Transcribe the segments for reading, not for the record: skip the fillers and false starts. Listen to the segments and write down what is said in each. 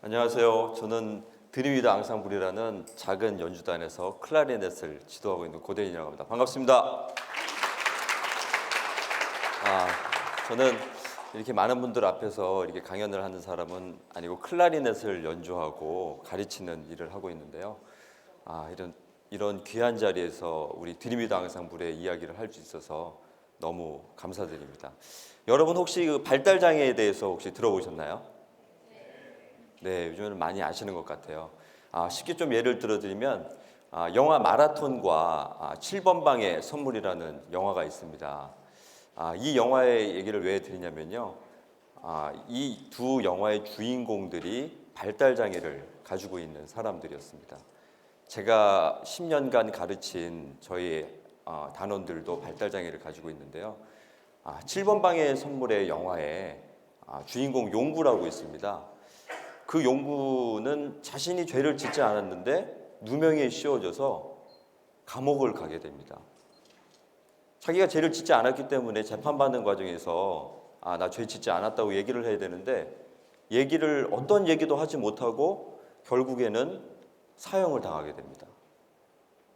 안녕하세요. 저는 드림위드 앙상블이라는 작은 연주단에서 클라리넷을 지도하고 있는 고대인이라고 합니다. 반갑습니다. 저는 이렇게 많은 분들 앞에서 이렇게 강연을 하는 사람은 아니고 클라리넷을 연주하고 가르치는 일을 하고 있는데요. 이런 귀한 자리에서 우리 드림위드 앙상블의 이야기를 할 수 있어서 너무 감사드립니다. 여러분 혹시 그 발달 장애에 대해서 혹시 들어보셨나요? 네, 요즘은 많이 아시는 것 같아요. 쉽게 좀 예를 들어드리면 영화 마라톤과 7번 방의 선물이라는 영화가 있습니다. 이 영화의 얘기를 왜 드리냐면요. 이 두 영화의 주인공들이 발달 장애를 가지고 있는 사람들이었습니다. 제가 10년간 가르친 저희 단원들도 발달 장애를 가지고 있는데요. 7번 방의 선물의 영화에 주인공 용구라고 있습니다. 그 용구는 자신이 죄를 짓지 않았는데 누명이 씌워져서 감옥을 가게 됩니다. 자기가 죄를 짓지 않았기 때문에 재판받는 과정에서 나 죄 짓지 않았다고 얘기를 해야 되는데 어떤 얘기도 하지 못하고 결국에는 사형을 당하게 됩니다.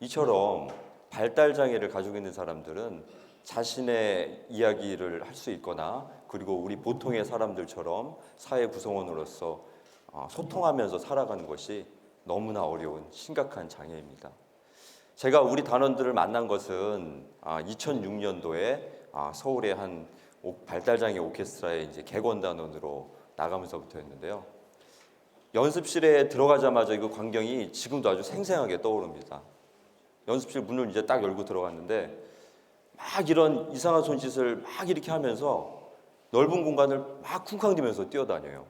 이처럼 발달 장애를 가지고 있는 사람들은 자신의 이야기를 할 수 있거나 그리고 우리 보통의 사람들처럼 사회 구성원으로서 소통하면서 살아가는 것이 너무나 어려운 심각한 장애입니다. 제가 우리 단원들을 만난 것은 2006년도에 서울의 한 발달장애 오케스트라의 이제 객원단원으로 나가면서부터였는데요. 연습실에 들어가자마자 그 광경이 지금도 아주 생생하게 떠오릅니다. 연습실 문을 이제 딱 열고 들어갔는데 막 이런 이상한 손짓을 막 이렇게 하면서 넓은 공간을 막 쿵쾅대면서 뛰어다녀요.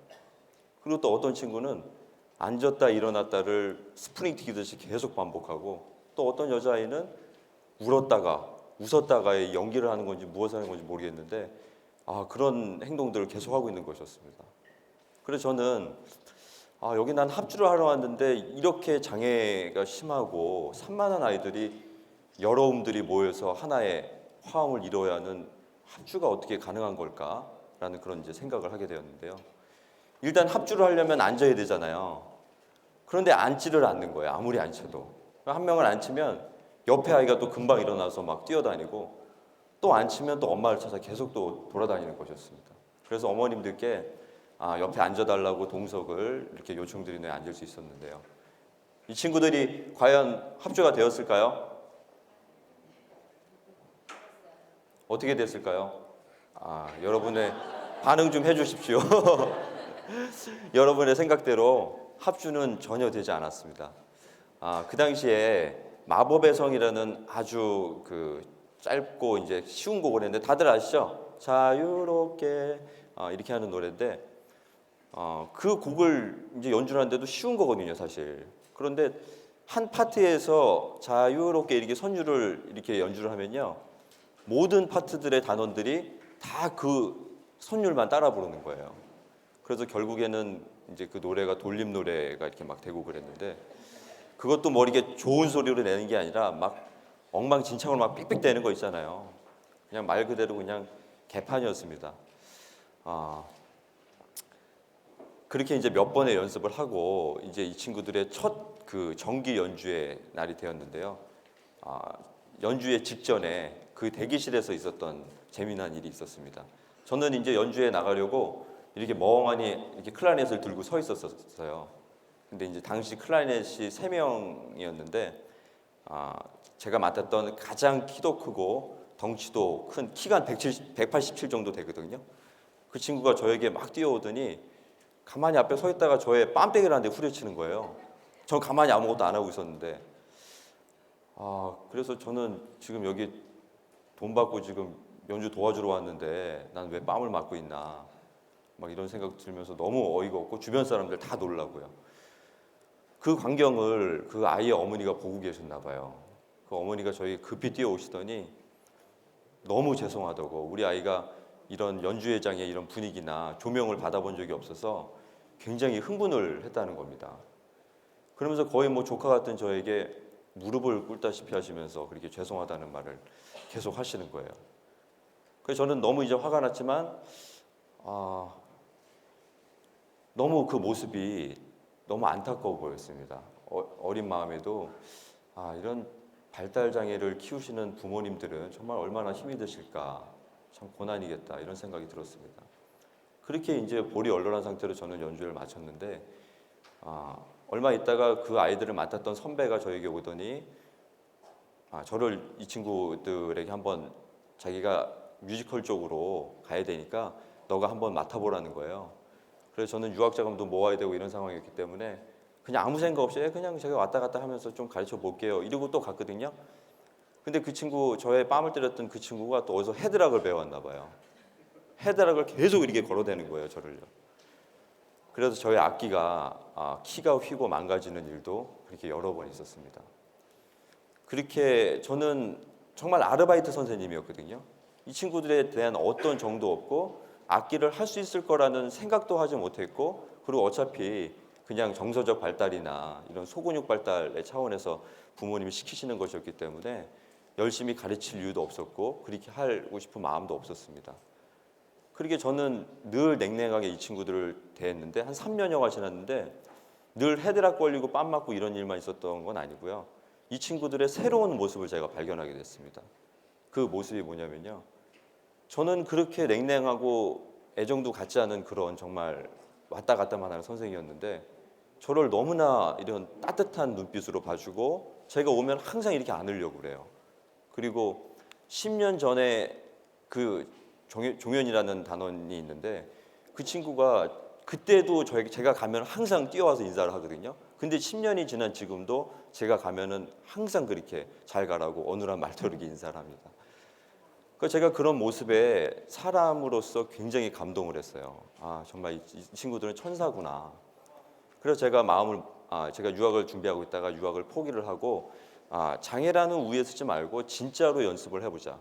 그리고 또 어떤 친구는 앉았다 일어났다를 스프링 튀기듯이 계속 반복하고 또 어떤 여자아이는 울었다가 웃었다가의 연기를 하는 건지 무엇을 하는 건지 모르겠는데 그런 행동들을 계속하고 있는 것이었습니다. 그래서 저는 여기 난 합주를 하러 왔는데 이렇게 장애가 심하고 산만한 아이들이 여러움들이 모여서 하나의 화음을 이루어야 하는 합주가 어떻게 가능한 걸까라는 그런 이제 생각을 하게 되었는데요. 일단 합주를 하려면 앉아야 되잖아요. 그런데 앉지를 않는 거예요. 아무리 앉혀도. 한 명을 앉히면 옆에 아이가 또 금방 일어나서 막 뛰어다니고 또 앉히면 또 엄마를 찾아 계속 또 돌아다니는 것이었습니다. 그래서 어머님들께 옆에 앉아달라고 동석을 이렇게 요청드린 후에 앉을 수 있었는데요. 이 친구들이 과연 합주가 되었을까요? 어떻게 됐을까요? 여러분의 반응 좀 해주십시오. 여러분의 생각대로 합주는 전혀 되지 않았습니다. 그 당시에 마법의 성이라는 아주 그 짧고 이제 쉬운 곡을 했는데 다들 아시죠? 자유롭게 이렇게 하는 노래인데 그 곡을 이제 연주를 하는데도 쉬운 거거든요, 사실. 그런데 한 파트에서 자유롭게 이렇게 선율을 이렇게 연주를 하면요, 모든 파트들의 단원들이 다 그 선율만 따라 부르는 거예요. 그래서 결국에는 이제 그 노래가 돌림 노래가 이렇게 막 되고 그랬는데 그것도 뭐 이렇게 좋은 소리로 내는 게 아니라 막 엉망진창으로 막 삑삑대는 거 있잖아요. 그냥 말 그대로 그냥 개판이었습니다. 그렇게 이제 몇 번의 연습을 하고 이제 이 친구들의 첫 그 정기 연주의 날이 되었는데요. 연주회 직전에 그 대기실에서 있었던 재미난 일이 있었습니다. 저는 이제 연주회 나가려고 이렇게 멍하니 이렇게 클라리넷을 들고 서 있었어요. 근데 이제 당시 클라리넷이 3명이었는데 제가 맡았던 가장 키도 크고 덩치도 큰 키가 한 187 정도 되거든요. 그 친구가 저에게 막 뛰어오더니 가만히 앞에 서 있다가 저의 빰빼기를 하는데 후려치는 거예요. 전 가만히 아무것도 안 하고 있었는데 그래서 저는 지금 여기 돈 받고 지금 연주 도와주러 왔는데 난 왜 빰을 맞고 있나 막 이런 생각 들면서 너무 어이가 없고 주변 사람들 다 놀라고요. 그 광경을 그 아이의 어머니가 보고 계셨나 봐요. 그 어머니가 저희 급히 뛰어오시더니 너무 죄송하다고, 우리 아이가 이런 연주회장의 이런 분위기나 조명을 받아본 적이 없어서 굉장히 흥분을 했다는 겁니다. 그러면서 거의 뭐 조카 같은 저에게 무릎을 꿇다시피 하시면서 그렇게 죄송하다는 말을 계속 하시는 거예요. 그래서 저는 너무 이제 화가 났지만 너무 그 모습이 너무 안타까워 보였습니다. 어린 마음에도 이런 발달 장애를 키우시는 부모님들은 정말 얼마나 힘이 드실까, 참 고난이겠다 이런 생각이 들었습니다. 그렇게 이제 볼이 얼얼한 상태로 저는 연주회를 마쳤는데 얼마 있다가 그 아이들을 맡았던 선배가 저에게 오더니 저를 이 친구들에게 한번 자기가 뮤지컬 쪽으로 가야 되니까 너가 한번 맡아보라는 거예요. 그래서 저는 유학 자금도 모아야 되고 이런 상황이었기 때문에 그냥 아무 생각 없이 그냥 제가 왔다 갔다 하면서 좀 가르쳐 볼게요 이러고 또 갔거든요. 근데 그 친구, 저의 뺨을 때렸던 그 친구가 또 어디서 헤드락을 배웠나 봐요. 헤드락을 계속 이렇게 걸어대는 거예요, 저를요. 그래서 저희 악기가 키가 휘고 망가지는 일도 그렇게 여러 번 있었습니다. 그렇게 저는 정말 아르바이트 선생님이었거든요. 이 친구들에 대한 어떤 정도 없고 악기를 할 수 있을 거라는 생각도 하지 못했고, 그리고 어차피 그냥 정서적 발달이나 이런 소근육 발달의 차원에서 부모님이 시키시는 것이었기 때문에 열심히 가르칠 이유도 없었고 그렇게 하고 싶은 마음도 없었습니다. 그렇게 저는 늘 냉랭하게 이 친구들을 대했는데 한 3년여가 지났는데 늘 헤드락 걸리고 뺨 맞고 이런 일만 있었던 건 아니고요. 이 친구들의 새로운 모습을 제가 발견하게 됐습니다. 그 모습이 뭐냐면요. 저는 그렇게 냉랭하고 애정도 갖지 않은 그런 정말 왔다 갔다만 하는 선생이었는데 저를 너무나 이런 따뜻한 눈빛으로 봐주고 제가 오면 항상 이렇게 안으려고 그래요. 그리고 10년 전에 그 종현이라는 단원이 있는데 그 친구가 그때도 제가 가면 항상 뛰어와서 인사를 하거든요. 근데 10년이 지난 지금도 제가 가면은 항상 그렇게 잘 가라고 어눌한 말투로 인사를 합니다. 그러니까 제가 그런 모습에 사람으로서 굉장히 감동을 했어요. 정말 이 친구들은 천사구나. 그래서 제가 제가 유학을 준비하고 있다가 유학을 포기를 하고 장애라는 우위에 서지 말고 진짜로 연습을 해보자.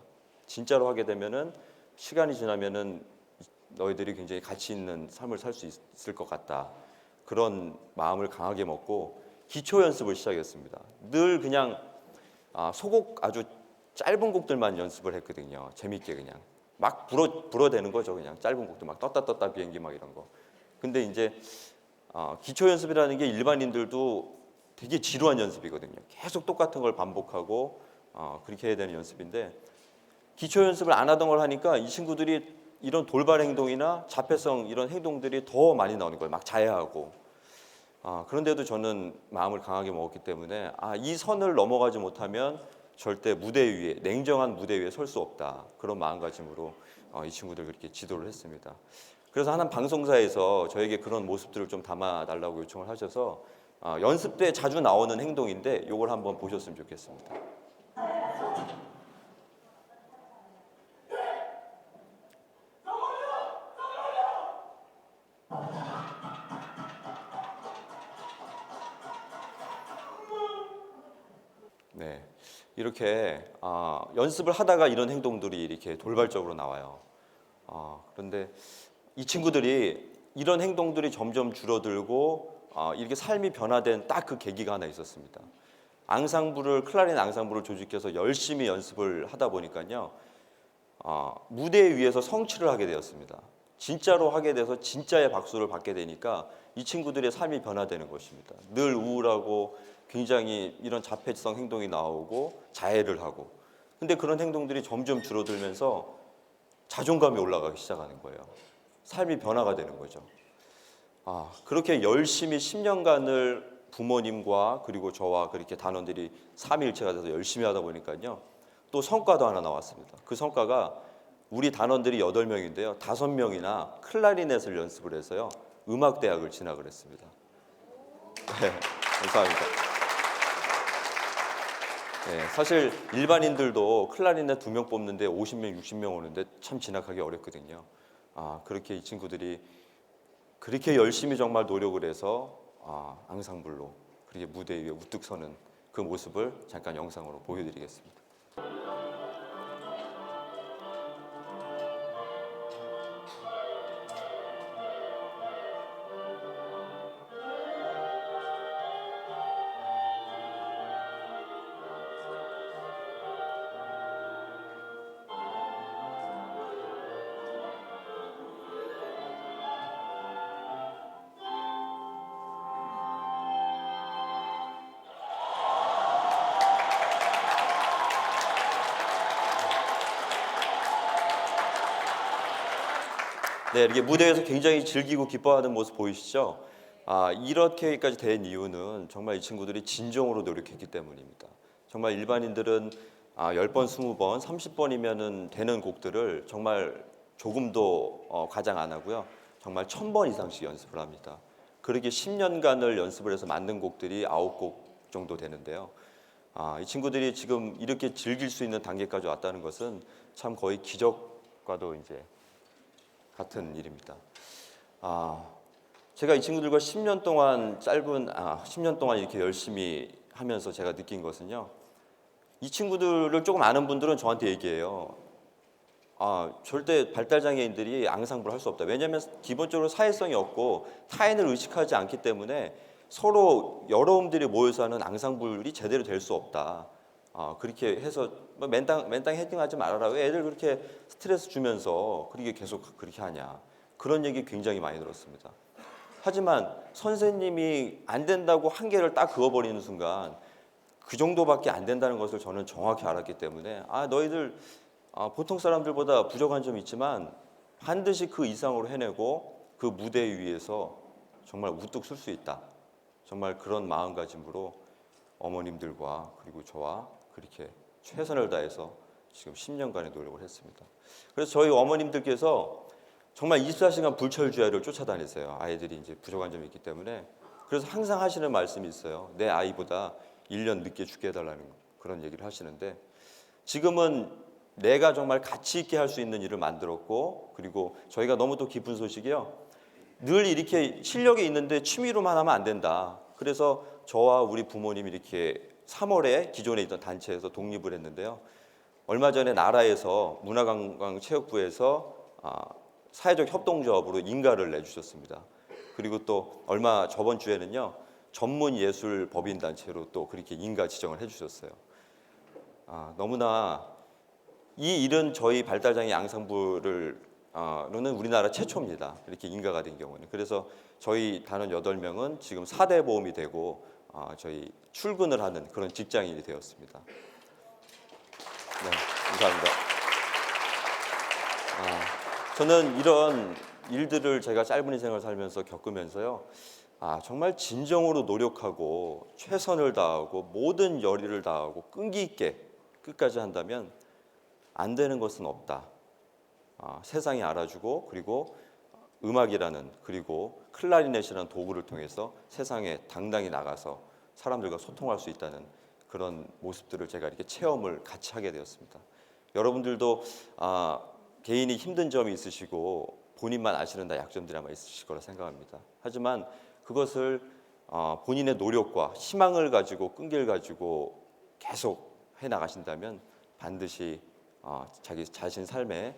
진짜로 하게 되면은 시간이 지나면은 너희들이 굉장히 가치 있는 삶을 살 수 있을 것 같다. 그런 마음을 강하게 먹고 기초 연습을 시작했습니다. 늘 그냥 소곡 아주 짧은 곡들만 연습을 했거든요. 재밌게 그냥 막 불어대는 거죠. 그냥 짧은 곡들 막 떴다 비행기 막 이런 거. 근데 이제 기초 연습이라는 게 일반인들도 되게 지루한 연습이거든요. 계속 똑같은 걸 반복하고 그렇게 해야 되는 연습인데 기초 연습을 안 하던 걸 하니까 이 친구들이 이런 돌발 행동이나 자폐성 이런 행동들이 더 많이 나오는 거예요. 막 자해하고. 그런데도 저는 마음을 강하게 먹었기 때문에 이 선을 넘어가지 못하면 절대 무대 위에, 냉정한 무대 위에 설 수 없다. 그런 마음가짐으로 이 친구들 그렇게 지도를 했습니다. 그래서 한 방송사에서 저에게 그런 모습들을 좀 담아달라고 요청을 하셔서 연습 때 자주 나오는 행동인데 이걸 한번 보셨으면 좋겠습니다. 네, 이렇게 연습을 하다가 이런 행동들이 이렇게 돌발적으로 나와요. 그런데 이 친구들이 이런 행동들이 점점 줄어들고 이렇게 삶이 변화된 딱 그 계기가 하나 있었습니다. 클라리넷 앙상블을 조직해서 열심히 연습을 하다 보니까요. 무대 위에서 성취를 하게 되었습니다. 진짜로 하게 돼서 진짜의 박수를 받게 되니까 이 친구들의 삶이 변화되는 것입니다. 늘 우울하고 굉장히 이런 자폐성 행동이 나오고 자해를 하고 근데 그런 행동들이 점점 줄어들면서 자존감이 올라가기 시작하는 거예요. 삶이 변화가 되는 거죠. 그렇게 열심히 10년간을 부모님과 그리고 저와 그렇게 단원들이 삼위일체가 돼서 열심히 하다 보니까요. 또 성과도 하나 나왔습니다. 그 성과가 우리 단원들이 8명인데요. 5명이나 클라리넷을 연습을 해서요. 음악대학을 진학을 했습니다. 네, 감사합니다. 네, 사실 일반인들도 클라리넷 2명 뽑는데 50명, 60명 오는데 참 진학하기 어렵거든요. 그렇게 이 친구들이 그렇게 열심히 정말 노력을 해서 앙상블로 그렇게 무대 위에 우뚝 서는 그 모습을 잠깐 영상으로 보여드리겠습니다. 네, 이렇게 무대에서 굉장히 즐기고 기뻐하는 모습 보이시죠? 이렇게까지 된 이유는 정말 이 친구들이 진정으로 노력했기 때문입니다. 정말 일반인들은 10번, 20번, 30번이면은 되는 곡들을 정말 조금도 과장 안 하고요. 정말 1000번 이상씩 연습을 합니다. 그렇게 10년간을 연습을 해서 만든 곡들이 9곡 정도 되는데요. 이 친구들이 지금 이렇게 즐길 수 있는 단계까지 왔다는 것은 참 거의 기적과도 이제 같은 일입니다. 제가 이 친구들과 10년 동안 10년 동안 이렇게 열심히 하면서 제가 느낀 것은요. 이 친구들을 조금 아는 분들은 저한테 얘기해요. 절대 발달장애인들이 앙상블을 할 수 없다. 왜냐하면 기본적으로 사회성이 없고 타인을 의식하지 않기 때문에 서로 여러분들이 모여서 하는 앙상블이 제대로 될 수 없다. 그렇게 해서 맨땅 헤딩하지 말아라. 왜 애들 그렇게 스트레스 주면서 그렇게 계속 그렇게 하냐. 그런 얘기 굉장히 많이 들었습니다. 하지만 선생님이 안 된다고 한계를 딱 그어버리는 순간 그 정도밖에 안 된다는 것을 저는 정확히 알았기 때문에 너희들 보통 사람들보다 부족한 점이 있지만 반드시 그 이상으로 해내고 그 무대 위에서 정말 우뚝 설 수 있다. 정말 그런 마음가짐으로 어머님들과 그리고 저와 그렇게 최선을 다해서 지금 10년간의 노력을 했습니다. 그래서 저희 어머님들께서 정말 24시간 불철주야를 쫓아다니세요. 아이들이 이제 부족한 점이 있기 때문에. 그래서 항상 하시는 말씀이 있어요. 내 아이보다 1년 늦게 죽게 해달라는 그런 얘기를 하시는데 지금은 내가 정말 가치 있게 할 수 있는 일을 만들었고 그리고 저희가 너무 또 기쁜 소식이요. 늘 이렇게 실력이 있는데 취미로만 하면 안 된다. 그래서 저와 우리 부모님이 이렇게 3월에 기존에 있던 단체에서 독립을 했는데요. 얼마 전에 나라에서 문화관광체육부에서 사회적 협동조합으로 인가를 내주셨습니다. 그리고 또 저번 주에는요. 전문예술법인단체로 또 그렇게 인가 지정을 해주셨어요. 너무나 이 일은 저희 발달장애 앙상블로는 우리나라 최초입니다. 이렇게 인가가 된 경우는. 그래서 저희 단원 8명은 지금 4대 보험이 되고 저희 출근을 하는 그런 직장인이 되었습니다. 네, 감사합니다. 저는 이런 일들을 제가 짧은 인생을 살면서 겪으면서요. 정말 진정으로 노력하고 최선을 다하고 모든 열의를 다하고 끈기 있게 끝까지 한다면 안 되는 것은 없다. 세상이 알아주고 그리고 음악이라는 그리고 클라리넷이라는 도구를 통해서 세상에 당당히 나가서 사람들과 소통할 수 있다는 그런 모습들을 제가 이렇게 체험을 같이 하게 되었습니다. 여러분들도 개인이 힘든 점이 있으시고 본인만 아시는 약점들이 아마 있으실 거라 생각합니다. 하지만 그것을 본인의 노력과 희망을 가지고 끈기를 가지고 계속 해나가신다면 반드시 자기 자신 삶의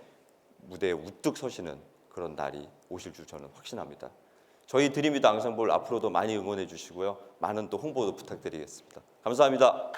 무대에 우뚝 서시는 그런 날이 오실 줄 저는 확신합니다. 저희 드림위드 앙상블 앞으로도 많이 응원해 주시고요. 많은 또 홍보도 부탁드리겠습니다. 감사합니다.